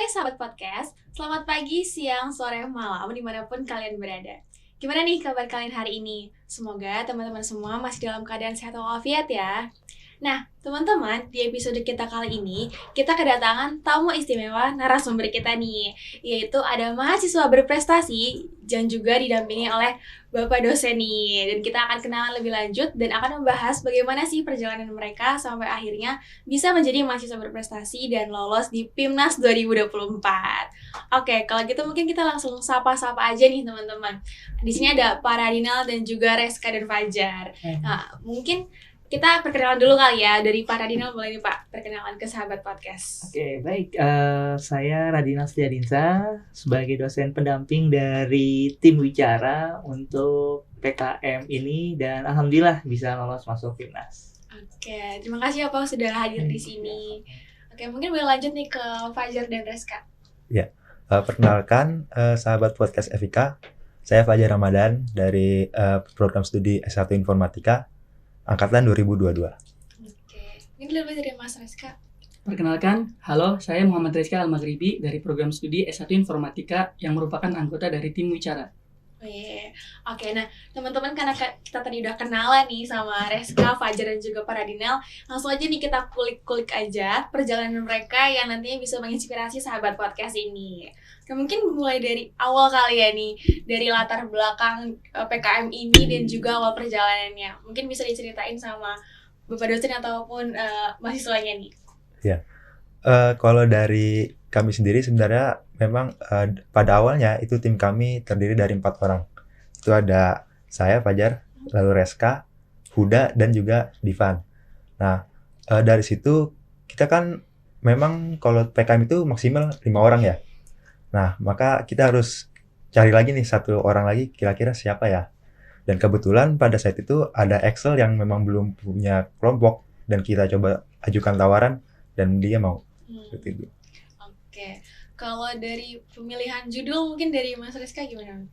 Hai sahabat podcast, selamat pagi, siang, sore, malam, dimanapun kalian berada. Gimana nih kabar kalian hari ini? Semoga teman-teman semua masih dalam keadaan sehat walafiat ya. Nah, teman-teman, di episode kita kali ini, kita kedatangan tamu istimewa narasumber kita nih, yaitu ada mahasiswa berprestasi dan juga didampingi oleh Bapak dosen nih. Dan kita akan kenalan lebih lanjut dan akan membahas bagaimana sih perjalanan mereka sampai akhirnya bisa menjadi mahasiswa berprestasi dan lolos di PIMNAS 2024. Oke, kalau gitu mungkin kita langsung sapa-sapa aja nih teman-teman. Di sini ada Pak Radinal dan juga Reska dan Fajar. Nah, mungkin kita perkenalan dulu kali ya, dari Pak Radinal boleh nih Pak, perkenalan ke sahabat podcast. Oke, baik. Saya Radinal Setiadinsa sebagai dosen pendamping dari tim Wicara untuk PKM ini dan alhamdulillah bisa lolos masuk PIMNAS. Oke, terima kasih ya Pak sudah hadir di sini. Oke, mungkin boleh lanjut nih ke Fajar dan Reska. Ya, perkenalkan sahabat podcast FIK, saya Fajar Ramadan dari program studi S1 Informatika angkatan 2022. Oke, ini lebih dari Mas Reska. Perkenalkan, halo, saya Muhammad Rizka Al-Maghribi dari program studi S1 Informatika yang merupakan anggota dari tim Wicara. Oke, nah teman-teman karena kita tadi udah kenalan nih sama Reska, Fajar dan juga Pak Radinal, langsung aja nih kita kulik-kulik aja perjalanan mereka yang nantinya bisa menginspirasi sahabat podcast ini. Nah, mungkin mulai dari awal kali ya nih, dari latar belakang PKM ini dan juga awal perjalanannya. Mungkin bisa diceritain sama Bapak dosen ataupun mahasiswanya nih. Ya, kalau dari kami sendiri sebenarnya memang pada awalnya itu tim kami terdiri dari 4 orang. Itu ada saya, Fajar, lalu Reska, Huda, dan juga Divan. Nah, dari situ kita kan memang kalau PKM itu maksimal 5 orang ya. Nah, maka kita harus cari lagi nih 1 orang lagi kira-kira siapa ya. Dan kebetulan pada saat itu ada Excel yang memang belum punya kelompok dan kita coba ajukan tawaran dan dia mau. Seperti itu. Oke, kalau dari pemilihan judul mungkin dari Mas Rizka gimana?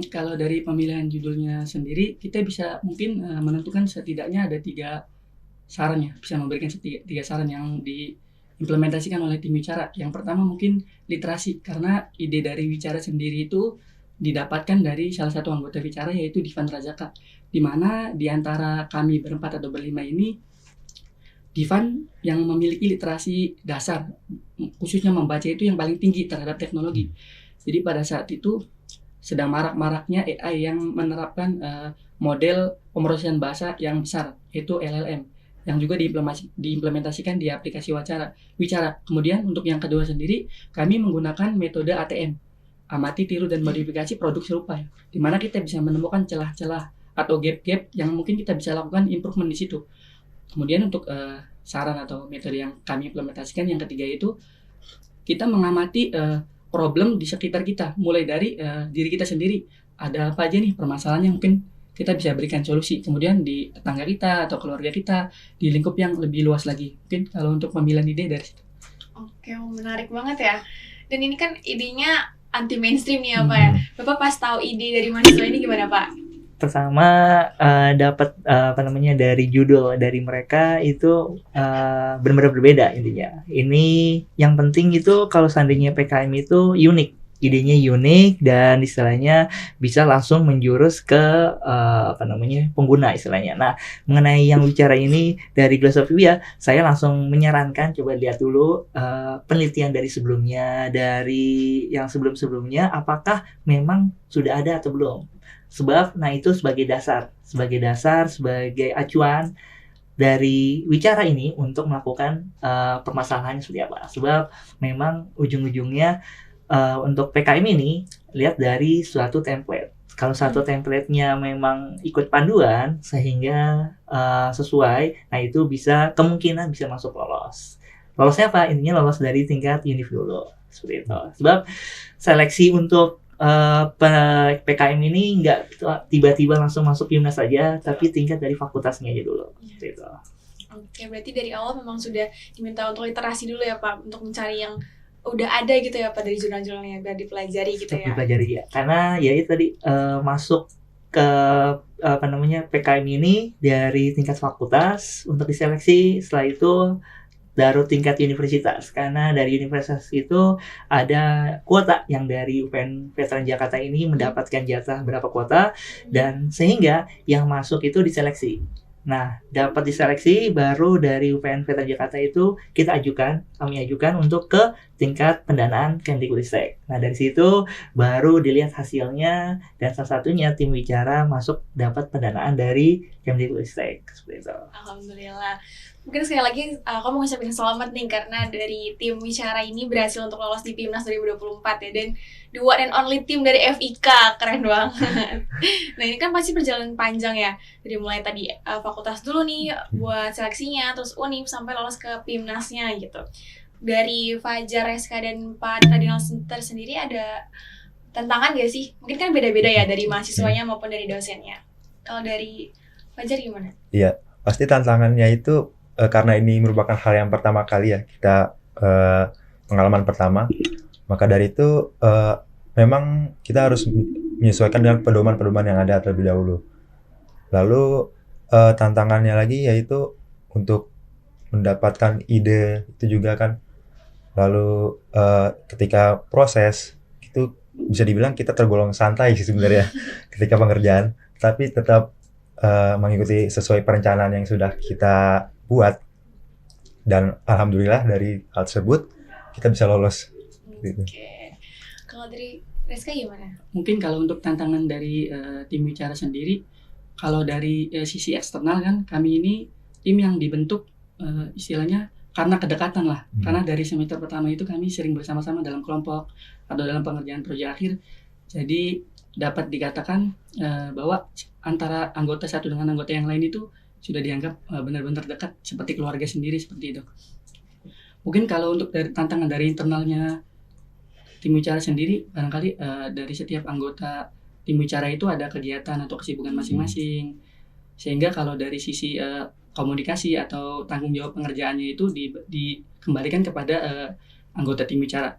Kalau dari pemilihan judulnya sendiri, kita bisa mungkin menentukan setidaknya ada 3 saran ya, bisa memberikan 3 saran yang diimplementasikan oleh tim Wicara. Yang pertama mungkin literasi, karena ide dari Wicara sendiri itu didapatkan dari salah satu anggota Wicara yaitu Divan Rajaka, di mana di antara kami berempat atau berlima ini Divan yang memiliki literasi dasar, khususnya membaca itu yang paling tinggi terhadap teknologi. Jadi pada saat itu sedang marak-maraknya AI yang menerapkan model pemrosesan bahasa yang besar, yaitu LLM, yang juga diimplementasikan di aplikasi Wicara. Kemudian untuk yang kedua sendiri, kami menggunakan metode ATM, amati, tiru, dan modifikasi produk serupa, di mana kita bisa menemukan celah-celah atau gap-gap yang mungkin kita bisa lakukan improvement di situ. Kemudian untuk saran atau metode yang kami implementasikan yang ketiga itu kita mengamati problem di sekitar kita, mulai dari diri kita sendiri. Ada apa aja nih permasalahan yang mungkin kita bisa berikan solusi. Kemudian di tetangga kita atau keluarga kita, di lingkup yang lebih luas lagi. Mungkin kalau untuk pemilihan ide dari situ. Oke, menarik banget ya. Dan ini kan idenya anti mainstream nih ya Pak ya. Bapak pas tahu ide dari mahasiswa ini gimana Pak? Pertama dapat dari judul dari mereka itu benar-benar berbeda intinya. Ini yang penting itu kalau seandainya PKM itu unik, idenya unik dan istilahnya bisa langsung menjurus ke pengguna istilahnya. Nah, mengenai yang bicara ini dari Glossopia, saya langsung menyarankan coba lihat dulu penelitian dari sebelumnya, dari yang sebelum-sebelumnya apakah memang sudah ada atau belum. Sebab, nah itu sebagai acuan dari Wicara ini untuk melakukan permasalahannya seperti apa. Sebab memang ujung-ujungnya untuk PKM ini lihat dari suatu template. Kalau satu template-nya memang ikut panduan sehingga sesuai, nah itu kemungkinan bisa masuk lolos. Lolosnya apa? Intinya lolos dari tingkat univ dulu. Seperti itu. Sebab seleksi untuk PKM ini nggak tiba-tiba langsung masuk PIMNAS saja, tapi tingkat dari fakultasnya aja dulu. Gitu. Oke, berarti dari awal memang sudah diminta untuk literasi dulu ya Pak, untuk mencari yang udah ada gitu ya Pak dari jurnal-jurnalnya biar dipelajari gitu ya. Dipelajari ya, karena ya itu tadi masuk ke PKM ini dari tingkat fakultas untuk diseleksi, setelah itu baru tingkat universitas, karena dari universitas itu ada kuota yang dari UPN Veteran Jakarta ini mendapatkan jatah berapa kuota, dan sehingga yang masuk itu diseleksi. Nah, dapat diseleksi baru dari UPN Veteran Jakarta itu kami ajukan untuk ke tingkat pendanaan Kemdikbudristek. Nah, dari situ baru dilihat hasilnya, dan salah satunya tim wicara masuk dapat pendanaan dari Kemdikbudristek seperti itu. Alhamdulillah. Mungkin sekali lagi aku mau ngucapin selamat nih, karena dari tim wicara ini berhasil untuk lolos di PIMNAS 2024 ya, dan the one and only tim dari FIK, keren banget. Nah, ini kan pasti perjalanan panjang ya, dari mulai tadi fakultas dulu nih buat seleksinya, terus UNIF sampai lolos ke PIMNAS-nya gitu. Dari Fajar, Reska, dan Pak Radinal sendiri ada tantangan gak sih? Mungkin kan beda-beda ya dari mahasiswanya maupun dari dosennya. Kalau dari Fajar gimana? Iya, pasti tantangannya itu karena ini merupakan hal yang pertama kali ya kita pengalaman pertama, maka dari itu memang kita harus menyesuaikan dengan pedoman-pedoman yang ada terlebih dahulu. Lalu tantangannya lagi yaitu untuk mendapatkan ide itu juga kan. Lalu ketika proses itu bisa dibilang kita tergolong santai sih sebenarnya ketika pengerjaan, tapi tetap mengikuti sesuai perencanaan yang sudah kita buat, dan alhamdulillah dari hal tersebut kita bisa lolos. Oke. Kalau dari Reska gimana? Mungkin kalau untuk tantangan dari tim wicara sendiri, kalau dari sisi eksternal kan kami ini tim yang dibentuk istilahnya karena kedekatan lah. Karena dari semester pertama itu kami sering bersama-sama dalam kelompok atau dalam pengerjaan proyek akhir. Jadi dapat dikatakan bahwa antara anggota satu dengan anggota yang lain itu sudah dianggap benar-benar dekat, seperti keluarga sendiri, seperti itu. Mungkin kalau untuk dari tantangan dari internalnya tim wicara sendiri, barangkali dari setiap anggota tim wicara itu ada kegiatan atau kesibukan masing-masing, sehingga kalau dari sisi komunikasi atau tanggung jawab pengerjaannya itu dikembalikan kepada anggota tim wicara.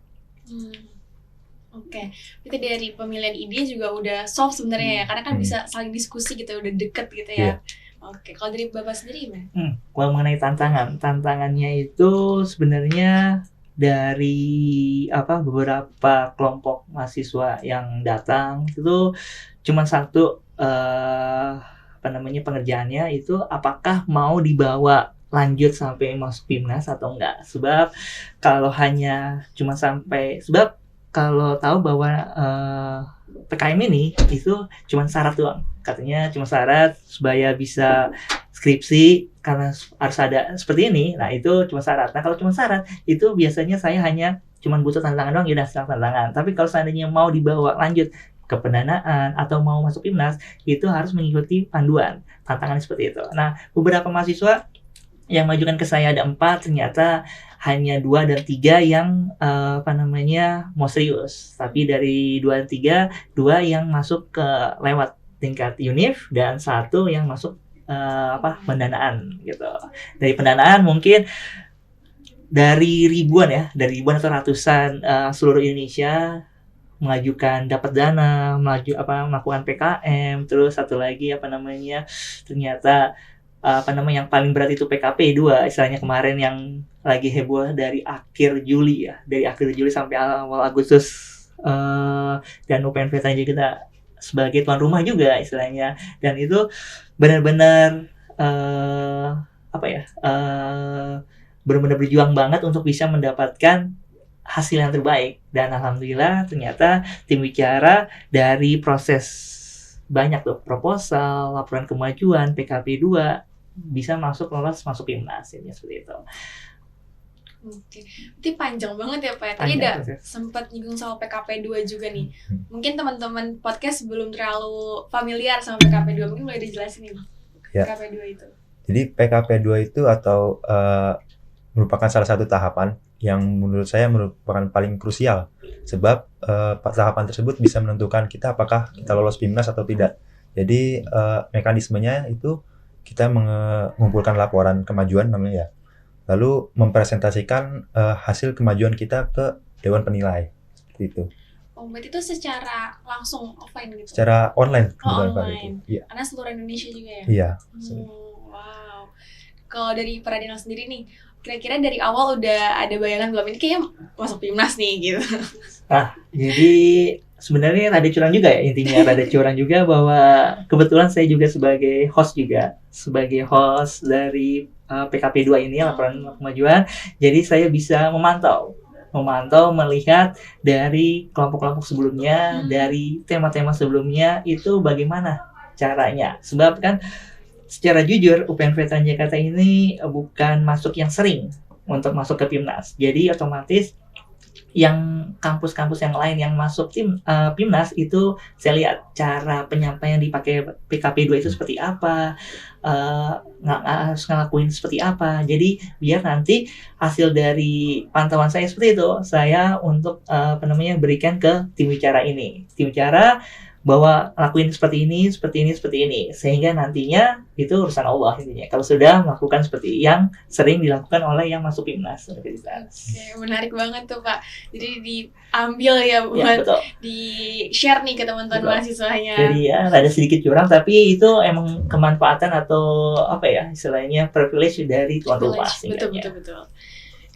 Oke, berarti dari pemilihan ide juga udah soft sebenarnya ya, karena kan bisa saling diskusi gitu, udah deket gitu ya. Oke, kalau dari Bapak sendiri gimana? Kalau mengenai tantangannya itu sebenarnya dari beberapa kelompok mahasiswa yang datang itu cuma satu pengerjaannya itu apakah mau dibawa lanjut sampai masuk PIMNAS atau enggak. Sebab kalau tahu bahwa PKM ini itu cuma syarat doang. Katanya cuma syarat supaya bisa skripsi, karena harus ada seperti ini. Nah, itu cuma syarat. Nah, kalau cuma syarat itu biasanya saya hanya cuma butuh tantangan doang, ya udah tantangan. Tapi kalau seandainya mau dibawa lanjut ke pendanaan atau mau masuk PIMNAS, itu harus mengikuti panduan. Tantangan seperti itu. Nah, beberapa mahasiswa yang majukan ke saya ada 4, ternyata hanya 2 dan 3 yang mau serius. Tapi dari 2 dan 3, 2 yang masuk ke lewat tingkat UNIF dan 1 yang masuk pendanaan gitu. Dari pendanaan mungkin dari ribuan atau ratusan seluruh Indonesia mengajukan dapat dana, melakukan PKM, terus satu lagi ternyata yang paling berat itu PKP 2, istilahnya kemarin yang lagi heboh dari akhir Juli sampai awal Agustus, dan UPN Veteran kita sebagai tuan rumah juga istilahnya, dan itu benar-benar benar-benar berjuang banget untuk bisa mendapatkan hasil yang terbaik. Dan alhamdulillah ternyata tim wicara dari proses banyak tuh proposal, laporan kemajuan, PKP 2 bisa masuk PIMNAS ini seperti itu. Oke, berarti panjang banget ya Pak ya. Tadi udah sempat nyinggung soal PKP 2 juga nih. Mungkin teman-teman podcast belum terlalu familiar sama PKP 2, mungkin boleh dijelasin nih PKP 2 itu. Jadi PKP 2 itu atau merupakan salah satu tahapan yang menurut saya merupakan paling krusial, sebab tahapan tersebut bisa menentukan kita apakah kita lolos PIMNAS atau tidak. Jadi mekanismenya itu kita mengumpulkan laporan kemajuan namanya ya, lalu mempresentasikan hasil kemajuan kita ke Dewan Penilai, seperti itu. Oh, berarti itu secara langsung offline gitu? Secara online. Online? Iya. Karena seluruh Indonesia juga ya? Iya. Wow. Kalau dari Pak Radinal sendiri nih, kira-kira dari awal udah ada bayangan belum ini kayaknya masuk PIMNAS nih gitu? Jadi sebenarnya rada curang juga ya, intinya rada curang juga bahwa kebetulan saya juga sebagai host dari PKP 2 ini, laporan kemajuan. Jadi saya bisa memantau melihat dari kelompok-kelompok sebelumnya, dari tema-tema sebelumnya itu bagaimana caranya. Sebab kan secara jujur UPN Veteran Jakarta ini bukan masuk yang sering untuk masuk ke PIMNAS. Jadi otomatis yang kampus-kampus yang lain yang masuk PIMNAS itu saya lihat cara penyampaian dipakai PKP 2 itu seperti apa, harus ngelakuin seperti apa. Jadi biar nanti hasil dari pantauan saya seperti itu, saya untuk berikan ke tim bicara ini. Tim bicara bahwa lakuin seperti ini, sehingga nantinya itu urusan Allah intinya. Kalau sudah melakukan seperti yang sering dilakukan oleh yang masuk PIMNAS. Oke, menarik banget tuh Pak. Jadi diambil ya buat di-share nih ke teman-teman mahasiswanya. Jadi ya ada sedikit curang, tapi itu emang kemanfaatan atau istilahnya privilege dari tuan rumah. Betul.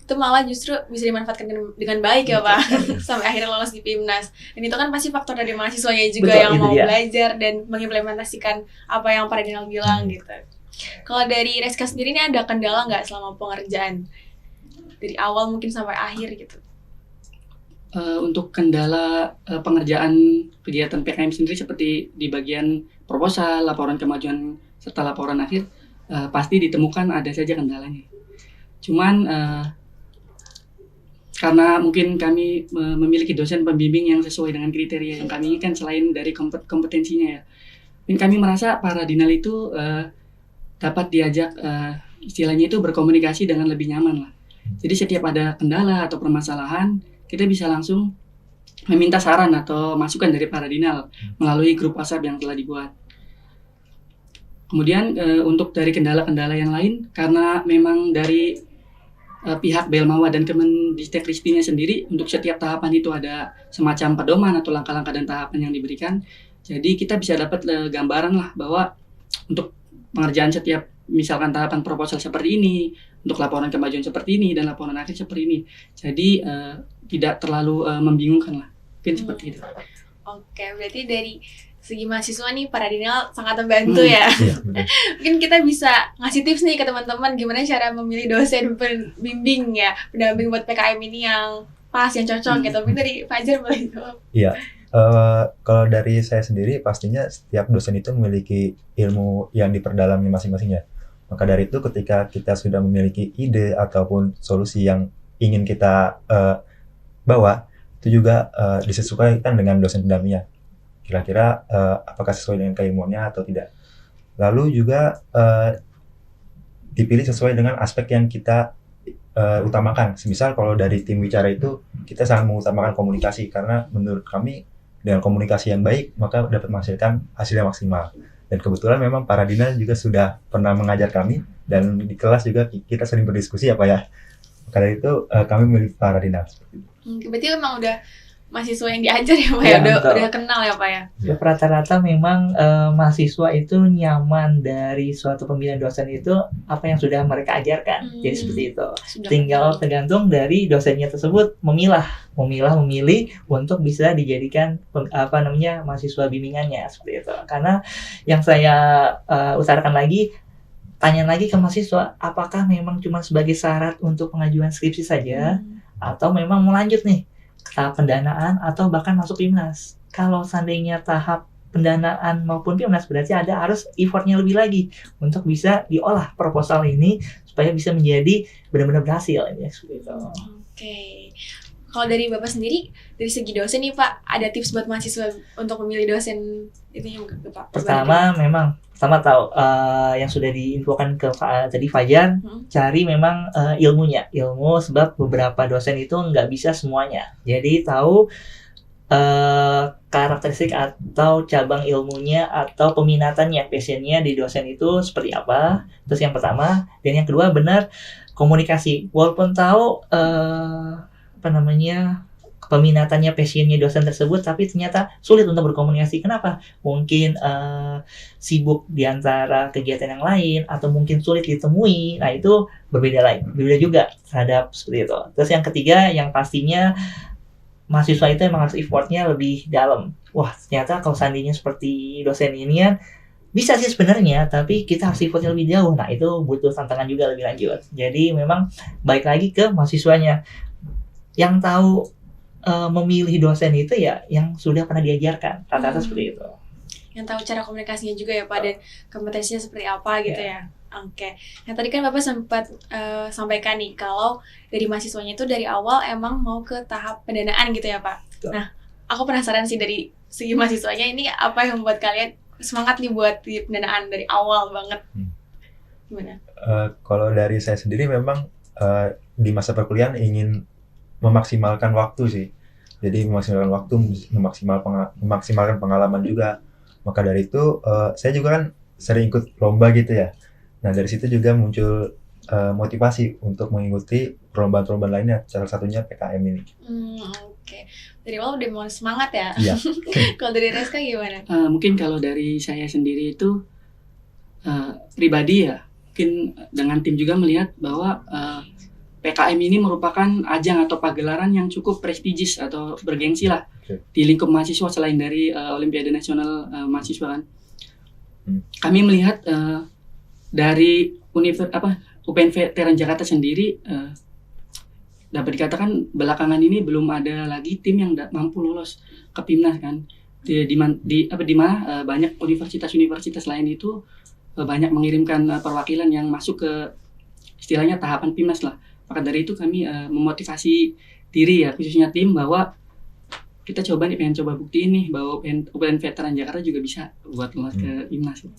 Itu malah justru bisa dimanfaatkan dengan baik ya Pak, sampai akhirnya lolos di PIMNAS. Dan itu kan pasti faktor dari mahasiswanya juga yang mau belajar dan mengimplementasikan apa yang Pak Radinal bilang gitu. Kalau dari Reska sendiri ini ada kendala nggak selama pengerjaan? Dari awal mungkin sampai akhir gitu. Untuk kendala pengerjaan kegiatan PKM sendiri seperti di bagian proposal, laporan kemajuan, serta laporan akhir, pasti ditemukan ada saja kendalanya. Cuman karena mungkin kami memiliki dosen pembimbing yang sesuai dengan kriteria yang kami inginkan selain dari kompetensinya ya. Dan kami merasa para Radinal itu dapat diajak istilahnya itu berkomunikasi dengan lebih nyaman lah. Jadi setiap ada kendala atau permasalahan, kita bisa langsung meminta saran atau masukan dari para Radinal melalui grup WhatsApp yang telah dibuat. Kemudian untuk dari kendala-kendala yang lain, karena memang dari pihak Belmawa dan Kemendikbudristekristiknya sendiri untuk setiap tahapan itu ada semacam pedoman atau langkah-langkah dan tahapan yang diberikan. Jadi kita bisa dapat gambaran lah bahwa untuk pengerjaan setiap misalkan tahapan proposal seperti ini, untuk laporan kemajuan seperti ini dan laporan akhir seperti ini. Jadi tidak terlalu membingungkan lah. Mungkin seperti itu. Oke, berarti dari segi mahasiswa nih Pak Radinal sangat membantu ya. Iya, Mungkin kita bisa ngasih tips nih ke teman-teman gimana cara memilih dosen pembimbing ya, pendamping buat PKM ini yang pas, yang cocok gitu. Mungkin dari Fajar boleh jawab. Iya. Kalau dari saya sendiri pastinya setiap dosen itu memiliki ilmu yang diperdalamnya masing-masingnya. Maka dari itu ketika kita sudah memiliki ide ataupun solusi yang ingin kita bawa, itu juga disesuaikan dengan dosen pendampingnya. Kira-kira apakah sesuai dengan keilmuannya atau tidak. Lalu juga dipilih sesuai dengan aspek yang kita utamakan. Semisal kalau dari tim bicara itu kita sangat mengutamakan komunikasi karena menurut kami dengan komunikasi yang baik maka dapat menghasilkan hasil yang maksimal. Dan kebetulan memang Pak Radinal juga sudah pernah mengajar kami dan di kelas juga kita sering berdiskusi ya Pak ya. Karena itu kami memilih Pak Radinal. Berarti memang udah mahasiswa yang diajar ya Pak ya, udah kenal ya Pak ya. Rata-rata memang mahasiswa itu nyaman dari suatu pemilihan dosen itu apa yang sudah mereka ajarkan. Jadi seperti itu. Tinggal tergantung dari dosennya tersebut memilih untuk bisa dijadikan mahasiswa bimbingannya seperti itu. Karena yang saya utarakan lagi, tanya lagi ke mahasiswa, apakah memang cuma sebagai syarat untuk pengajuan skripsi saja atau memang mau lanjut nih tahap pendanaan atau bahkan masuk PIMNAS. Kalau seandainya tahap pendanaan maupun PIMNAS berarti harus effortnya lebih lagi untuk bisa diolah proposal ini supaya bisa menjadi benar-benar berhasil ya seperti itu. Oke. Kalau dari Bapak sendiri, dari segi dosen nih Pak, ada tips buat mahasiswa untuk memilih dosen itu yang Pak? Pertama tahu yang sudah diinfokan ke tadi Fajar, cari memang ilmu sebab beberapa dosen itu nggak bisa semuanya. Jadi tahu karakteristik atau cabang ilmunya atau peminatannya, passionnya di dosen itu seperti apa. Terus yang pertama, dan yang kedua benar komunikasi. Walaupun tahu peminatannya, passionnya dosen tersebut, tapi ternyata sulit untuk berkomunikasi. Kenapa? Mungkin sibuk di antara kegiatan yang lain, atau mungkin sulit ditemui. Nah, itu berbeda juga terhadap seperti itu. Terus yang ketiga, yang pastinya mahasiswa itu emang harus effortnya lebih dalam. Wah, ternyata kalau seandainya seperti dosen ini kan bisa sih sebenarnya, tapi kita harus effortnya lebih jauh. Nah, itu butuh tantangan juga lebih lanjut. Jadi memang baik lagi ke mahasiswanya. Yang tahu memilih dosen itu ya yang sudah pernah diajarkan. Rata-rata seperti itu. Yang tahu cara komunikasinya juga ya Pak, dan kompetensinya seperti apa gitu ya. Oke. Nah, tadi kan Bapak sempat sampaikan nih kalau dari mahasiswanya itu dari awal emang mau ke tahap pendanaan gitu ya Pak. Betul. Nah, aku penasaran sih dari segi mahasiswanya ini apa yang membuat kalian semangat nih buat di pendanaan dari awal banget. Gimana? Kalau dari saya sendiri memang di masa perkuliahan ingin memaksimalkan waktu sih. Jadi memaksimalkan waktu, memaksimalkan pengalaman juga. Maka dari itu saya juga kan sering ikut lomba gitu ya. Nah, dari situ juga muncul motivasi untuk mengikuti perlombaan-perlombaan lainnya, salah satunya PKM ini. Oke. Dari awal udah mau semangat ya? Iya. Kalau dari Reska gimana? Mungkin kalau dari saya sendiri itu pribadi ya, mungkin dengan tim juga melihat bahwa PKM ini merupakan ajang atau pagelaran yang cukup prestigious atau bergengsi lah di lingkup mahasiswa selain dari Olimpiade Nasional Mahasiswa kan. Kami melihat dari UPN Veteran Jakarta sendiri dapat dikatakan belakangan ini belum ada lagi tim yang mampu lolos ke PIMNAS kan. Di mana banyak universitas lain itu banyak mengirimkan perwakilan yang masuk ke istilahnya tahapan PIMNAS lah. Maka dari itu kami memotivasi diri ya, khususnya tim, bahwa kita pengen coba buktiin nih bahwa UPN Veteran Jakarta juga bisa buat lolos ke PIMNAS.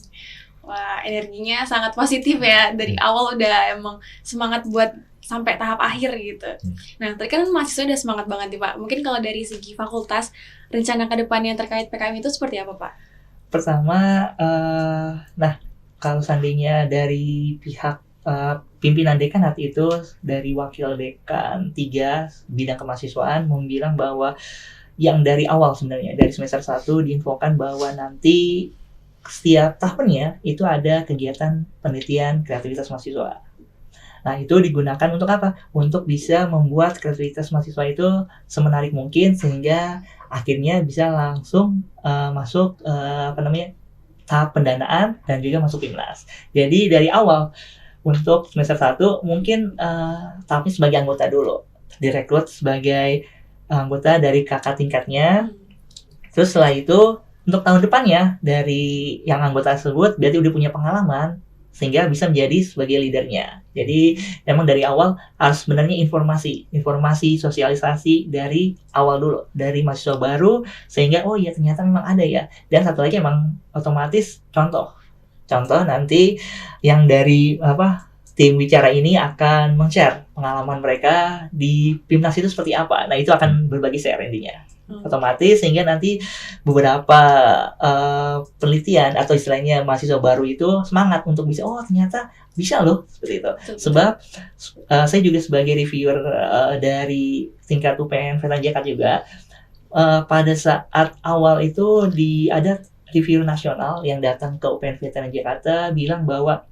Wah, energinya sangat positif ya. Dari awal udah emang semangat buat sampai tahap akhir gitu. Nah, tadi kan mahasiswa udah semangat banget nih Pak. Mungkin kalau dari segi fakultas, rencana ke depannya terkait PKM itu seperti apa Pak? Pertama, kalau seandainya dari pihak pimpinan dekanat itu, dari wakil dekan 3 bidang kemahasiswaan bilang bahwa yang dari awal sebenarnya, dari semester 1 diinfokan bahwa nanti setiap tahunnya itu ada kegiatan penelitian kreativitas mahasiswa. Nah, itu digunakan untuk apa? Untuk bisa membuat kreativitas mahasiswa itu semenarik mungkin sehingga akhirnya bisa langsung masuk tahap pendanaan dan juga masuk PIMNAS. Jadi dari awal untuk semester 1 mungkin tahapnya sebagai anggota dulu. Direkrut sebagai anggota dari kakak tingkatnya. Terus setelah itu untuk tahun depannya dari yang anggota tersebut berarti udah punya pengalaman sehingga bisa menjadi sebagai leadernya. Jadi emang dari awal harus sebenarnya informasi sosialisasi dari awal dulu, dari mahasiswa baru, sehingga oh iya ternyata memang ada ya. Dan satu lagi emang otomatis contoh nanti yang dari tim bicara ini akan men-share pengalaman mereka di PIMNAS itu seperti apa. Nah, itu akan berbagi share intinya. Otomatis sehingga nanti beberapa penelitian atau istilahnya mahasiswa baru itu semangat untuk bisa, oh ternyata bisa loh seperti itu. Sebab saya juga sebagai reviewer dari tingkat UPN Veteran Jakarta juga, pada saat awal itu ada reviewer nasional yang datang ke UPN Veteran Jakarta bilang bahwa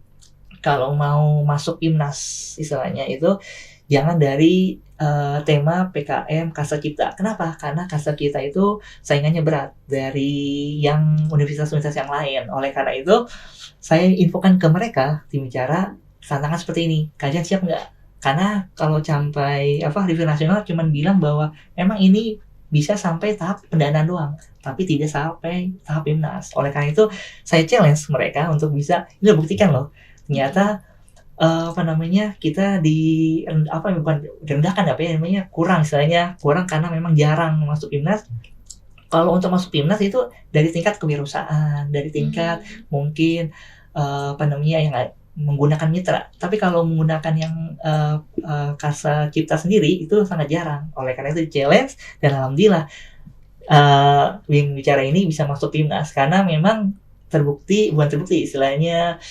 kalau mau masuk PIMNAS istilahnya itu jangan dari tema PKM Kasta Cipta. Kenapa? Karena Kasta Cipta itu saingannya berat dari yang universitas-universitas yang lain. Oleh karena itu, saya infokan ke mereka, tim bicara, tantangan seperti ini. Kalian siap nggak? Karena kalau sampai review nasional cuma bilang bahwa memang ini bisa sampai tahap pendanaan doang, tapi tidak sampai tahap PIMNAS. Oleh karena itu, saya challenge mereka untuk bisa, ini buktikan loh, ternyata kita kurang karena memang jarang masuk PIMNAS. Kalau untuk masuk PIMNAS itu dari tingkat kewirausahaan, dari tingkat mungkin yang menggunakan mitra. Tapi kalau menggunakan yang Kasta Cipta sendiri itu sangat jarang. Oleh karena itu challenge, dan alhamdulillah Wing Bicara ini bisa masuk PIMNAS karena memang bukan terbukti istilahnya,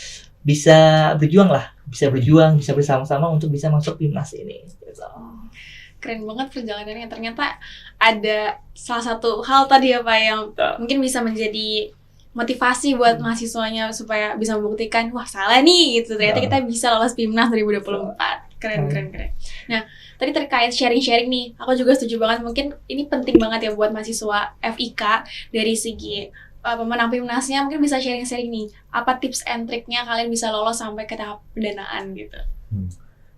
bisa berjuang, bisa bersama-sama untuk bisa masuk PIMNAS ini gitu. keren banget perjalanannya. Ternyata ada salah satu hal tadi ya Pak yang mungkin bisa menjadi motivasi buat mahasiswanya supaya bisa membuktikan wah salah nih gitu. Ternyata kita bisa lolos PIMNAS 2024. Keren. Nah, tadi terkait sharing-sharing nih, aku juga setuju banget. Mungkin ini penting banget ya buat mahasiswa FIK dari segi pemenang PIMNAS-nya mungkin bisa sharing-sharing nih. Apa tips and triknya kalian bisa lolos sampai ke tahap pendanaan gitu.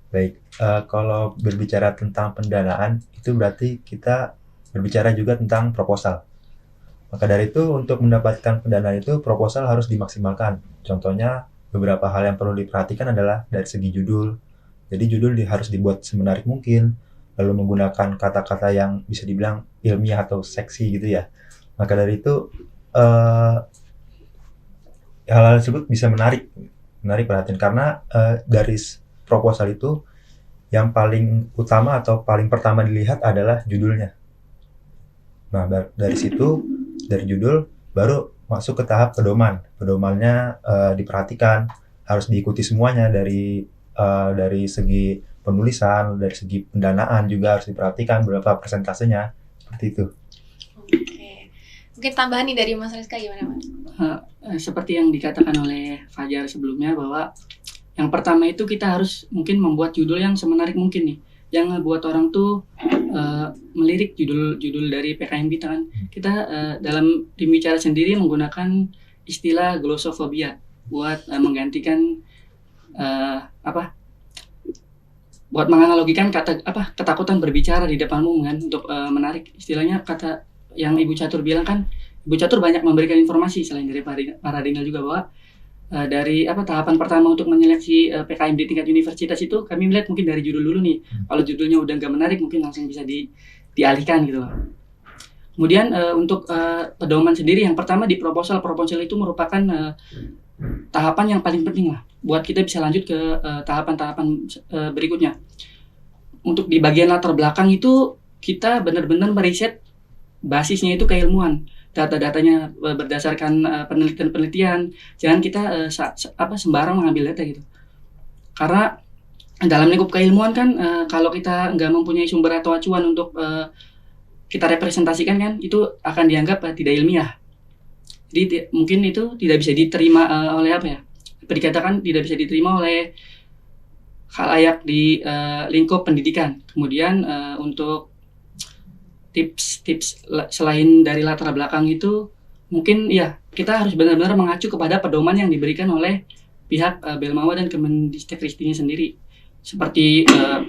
Baik, kalau berbicara tentang pendanaan itu berarti kita berbicara juga tentang proposal. Maka dari itu untuk mendapatkan pendanaan itu proposal harus dimaksimalkan. Contohnya beberapa hal yang perlu diperhatikan adalah dari segi judul. Jadi judul harus dibuat semenarik mungkin, lalu menggunakan kata-kata yang bisa dibilang ilmiah atau seksi gitu ya. Maka dari itu hal-hal tersebut bisa menarik perhatian karena dari proposal itu yang paling utama atau paling pertama dilihat adalah judulnya. Nah, dari situ, dari judul baru masuk ke tahap pedoman. Pedomannya diperhatikan, harus diikuti semuanya dari segi penulisan, dari segi pendanaan juga harus diperhatikan berapa persentasenya, seperti itu. Oke. Mungkin tambahan nih dari Mas Rizka gimana Mas? Seperti yang dikatakan oleh Fajar sebelumnya bahwa yang pertama itu kita harus mungkin membuat judul yang semenarik mungkin nih, yang buat orang tuh melirik judul dari PKM kita kan. Kita dalam tim bicara sendiri menggunakan istilah glossophobiya buat menggantikan buat menganalogikan ketakutan berbicara di depan umum kan, untuk menarik istilahnya kata yang Ibu Catur bilang kan. Ibu Catur banyak memberikan informasi selain dari para Dingal juga bahwa dari tahapan pertama untuk menyeleksi PKM di tingkat universitas itu kami melihat mungkin dari judul dulu nih. Kalau judulnya udah nggak menarik mungkin langsung bisa dialihkan gitu. Kemudian untuk pedoman sendiri yang pertama di proposal itu merupakan tahapan yang paling penting lah buat kita bisa lanjut ke tahapan-tahapan berikutnya. Untuk di bagian latar belakang itu kita benar-benar meriset basisnya itu keilmuan. Data-datanya berdasarkan penelitian-penelitian. Jangan kita sembarang mengambil data gitu. Karena dalam lingkup keilmuan kan kalau kita nggak mempunyai sumber atau acuan untuk kita representasikan kan, itu akan dianggap tidak ilmiah. Jadi mungkin itu tidak bisa diterima oleh dikatakan tidak bisa diterima oleh khalayak di lingkup pendidikan. Kemudian untuk tips selain dari latar belakang itu mungkin ya kita harus benar-benar mengacu kepada pedoman yang diberikan oleh pihak Belmawa dan Kemendikbudristekristiknya sendiri, seperti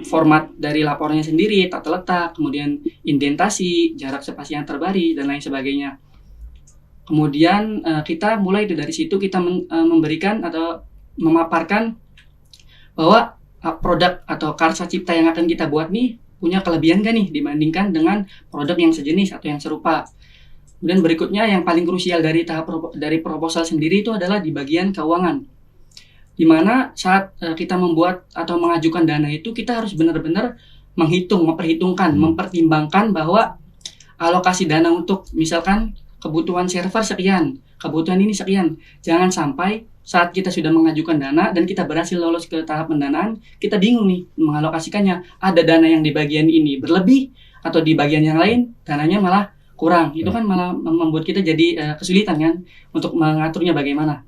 format dari laporannya sendiri, tata letak, kemudian indentasi, jarak spasi yang terbari dan lain sebagainya. Kemudian kita mulai dari situ kita memberikan atau memaparkan bahwa produk atau karya cipta yang akan kita buat nih punya kelebihan gak nih dibandingkan dengan produk yang sejenis atau yang serupa. Kemudian berikutnya yang paling krusial dari dari proposal sendiri itu adalah di bagian keuangan. Di mana saat kita membuat atau mengajukan dana itu kita harus benar-benar mempertimbangkan bahwa alokasi dana untuk misalkan kebutuhan server sekian, kebutuhan ini sekian. Jangan sampai saat kita sudah mengajukan dana dan kita berhasil lolos ke tahap pendanaan, kita bingung nih mengalokasikannya. Ada dana yang di bagian ini berlebih atau di bagian yang lain dananya malah kurang. Itu kan malah membuat kita jadi kesulitan kan untuk mengaturnya bagaimana.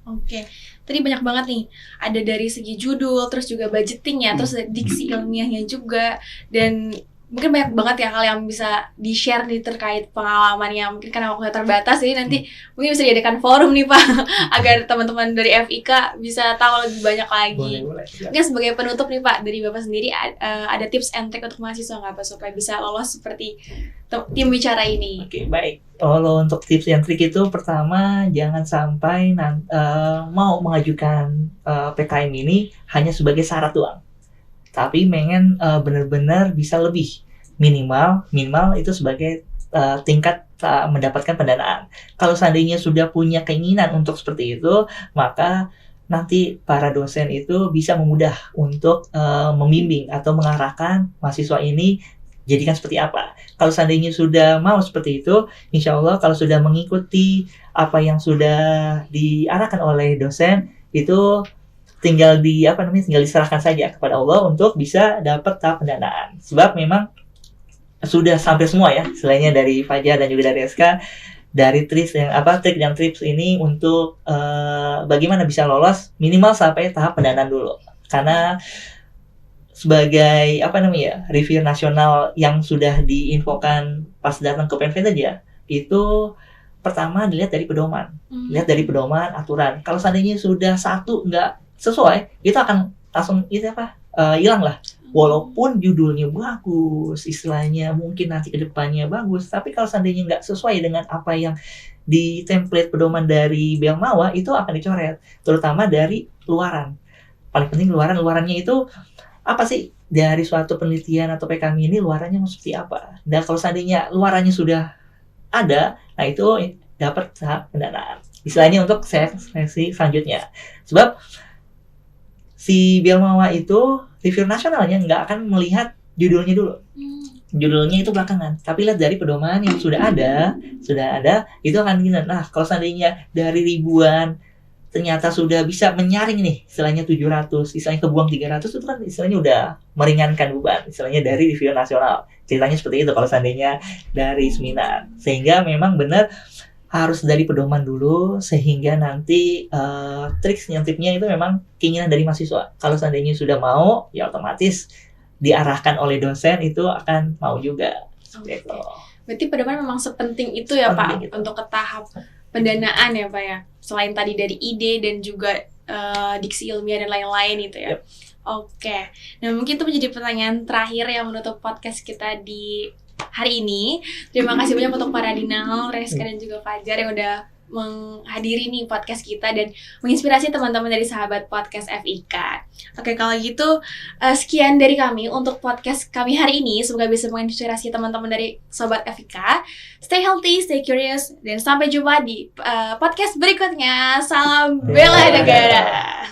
Oke. Tadi banyak banget nih, ada dari segi judul, terus juga budgetingnya, terus diksi ilmiahnya juga, dan mungkin banyak banget ya hal yang bisa di-share nih terkait pengalamannya. Mungkin karena waktunya terbatas, jadi nanti mungkin bisa dijadikan forum nih Pak, agar teman-teman dari FIK bisa tahu lebih banyak lagi. Boleh. Mungkin sebagai penutup nih Pak, dari Bapak sendiri ada tips and trick untuk mahasiswa nggak Pak, supaya bisa lolos seperti tim bicara ini? Oke, baik. Kalau untuk tips and trik itu pertama jangan sampai mau mengajukan PKM ini hanya sebagai syarat doang. Tapi pengen benar-benar bisa lebih minimal itu sebagai tingkat mendapatkan pendanaan. Kalau seandainya sudah punya keinginan untuk seperti itu, maka nanti para dosen itu bisa memudah untuk membimbing atau mengarahkan mahasiswa ini jadikan seperti apa. Kalau seandainya sudah mau seperti itu, insya Allah kalau sudah mengikuti apa yang sudah diarahkan oleh dosen, itu tinggal diserahkan saja kepada Allah untuk bisa dapat tahap pendanaan. Sebab memang sudah sampai semua ya, selainnya dari Fajar dan juga dari SK, dari trik dan tips ini untuk bagaimana bisa lolos minimal sampai tahap pendanaan dulu. Karena sebagai review nasional yang sudah diinfokan pas datang ke PNV aja, itu pertama dilihat dari pedoman, lihat dari pedoman aturan. Kalau seandainya sudah satu nggak sesuai, itu akan langsung hilang lah. Walaupun judulnya bagus, istilahnya mungkin nanti kedepannya bagus, tapi kalau seandainya nggak sesuai dengan apa yang di template pedoman dari Belmawa, itu akan dicoret, terutama dari luaran. Paling penting luarannya itu apa sih dari suatu penelitian atau PKM ini, luarannya mau seperti apa. Dan kalau seandainya luarannya sudah ada, nah itu dapat tahap pendanaan. Istilahnya untuk seleksi selanjutnya. Sebab si Belmawa itu review nasionalnya nggak akan melihat judulnya dulu. Judulnya itu belakangan. Tapi lihat dari pedoman yang sudah ada, itu akan gini. Nah, kalau seandainya dari ribuan ternyata sudah bisa menyaring nih, istilahnya 700, istilahnya kebuang 300, itu kan istilahnya udah meringankan beban, istilahnya dari review nasional. Ceritanya seperti itu kalau seandainya dari seminar. Sehingga memang benar harus dari pedoman dulu, sehingga nanti tipsnya itu memang keinginan dari mahasiswa. Kalau seandainya sudah mau, ya otomatis diarahkan oleh dosen itu akan mau juga. Gitu. Berarti pedoman memang sepenting itu ya Pak, untuk ke tahap pendanaan ya Pak ya. Selain tadi dari ide dan juga diksi ilmiah dan lain-lain itu ya. Yep. Oke. Nah, mungkin itu menjadi pertanyaan terakhir yang menutup podcast kita di hari ini. Terima kasih banyak untuk para Dinal, Reska dan juga Fajar yang udah menghadiri nih podcast kita dan menginspirasi teman-teman dari sahabat podcast FIK. Oke, kalau gitu sekian dari kami untuk podcast kami hari ini. Semoga bisa menginspirasi teman-teman dari sobat FIK. Stay healthy, stay curious, dan sampai jumpa di podcast berikutnya. Salam bela negara.